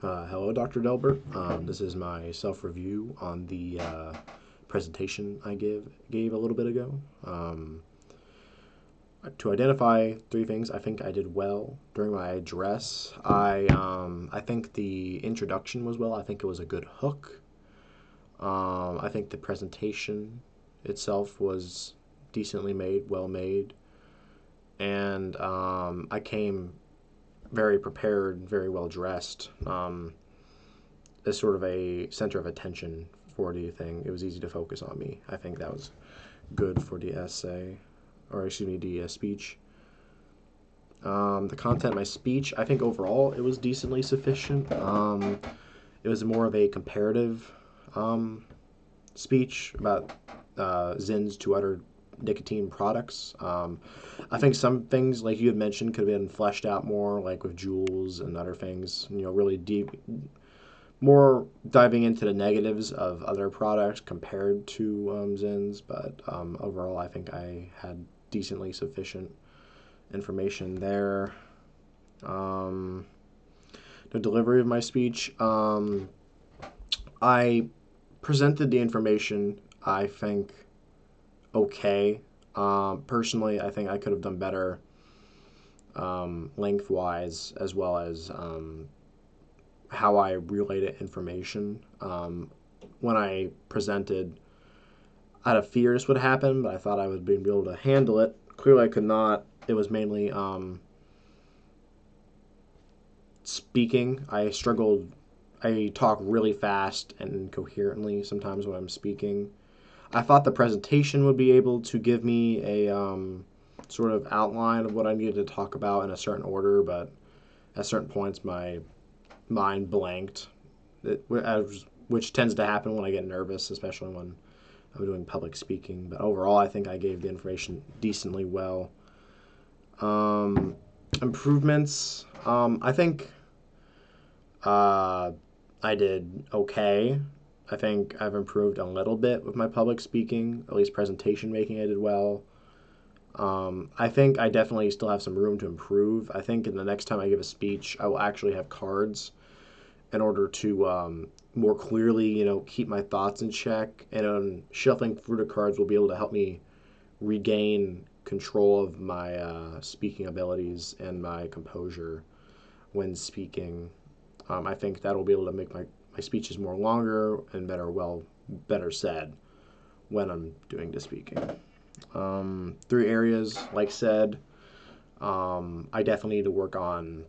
Hello, Dr. Delbert. This is my self-review on the presentation I gave a little bit ago. To identify three things I think I did well during my address, I think the introduction was well. I think it was a good hook. I think the presentation itself was decently made, well made, and I came very prepared, very well dressed. As sort of a center of attention for the thing. It was easy to focus on me. I think that was good for the essay, or excuse me, the speech. The content of my speech, I think overall it was decently sufficient. It was more of a comparative speech about Zyns to other nicotine products. I think some things, like you had mentioned, could have been fleshed out more, like with Juuls and other things. Really deep, more diving into the negatives of other products compared to Zyns. But overall, I think I had decently sufficient information there. The delivery of my speech, I presented the information, I think, okay. Personally, I think I could have done better lengthwise, as well as how I related information. When I presented, I had a fear this would happen, but I thought I would be able to handle it. Clearly, I could not. It was mainly speaking. I struggled. I talk really fast and incoherently sometimes when I'm speaking. I thought the presentation would be able to give me a sort of outline of what I needed to talk about in a certain order, but at certain points my mind blanked, which tends to happen when I get nervous, especially when I'm doing public speaking. But overall, I think I gave the information decently well. Improvements, I think I did okay. I think I've improved a little bit with my public speaking, at least presentation making I did well. I think I definitely still have some room to improve. I think in the next time I give a speech, I will actually have cards in order to more clearly, keep my thoughts in check. And shuffling through the cards will be able to help me regain control of my speaking abilities and my composure when speaking. I think that'll be able to make my speeches more longer and better said when I'm doing the speaking. Three areas, like said, I definitely need to work on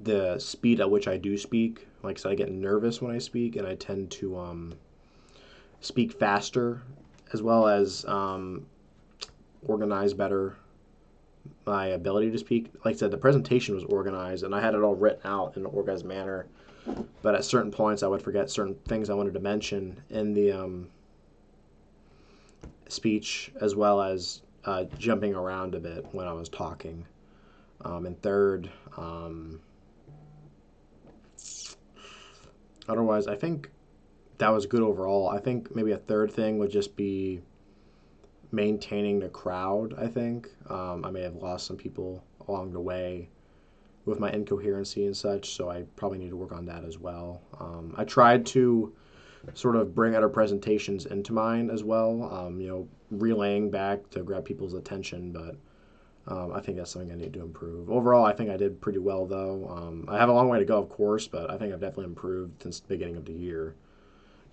the speed at which I do speak. Like I said, I get nervous when I speak, and I tend to speak faster, as well as organize better my ability to speak. Like I said, the presentation was organized, and I had it all written out in an organized manner. But at certain points, I would forget certain things I wanted to mention in the speech, as well as jumping around a bit when I was talking. And third, otherwise, I think that was good overall. I think maybe a third thing would just be maintaining the crowd. I think I may have lost some people along the way with my incoherency and such, so I probably need to work on that as well. I tried to sort of bring other presentations into mine as well, relaying back to grab people's attention, but I think that's something I need to improve. Overall, I think I did pretty well, though. I have a long way to go, of course, but I think I've definitely improved since the beginning of the year,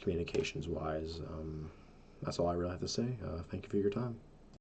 communications-wise. That's all I really have to say. Thank you for your time.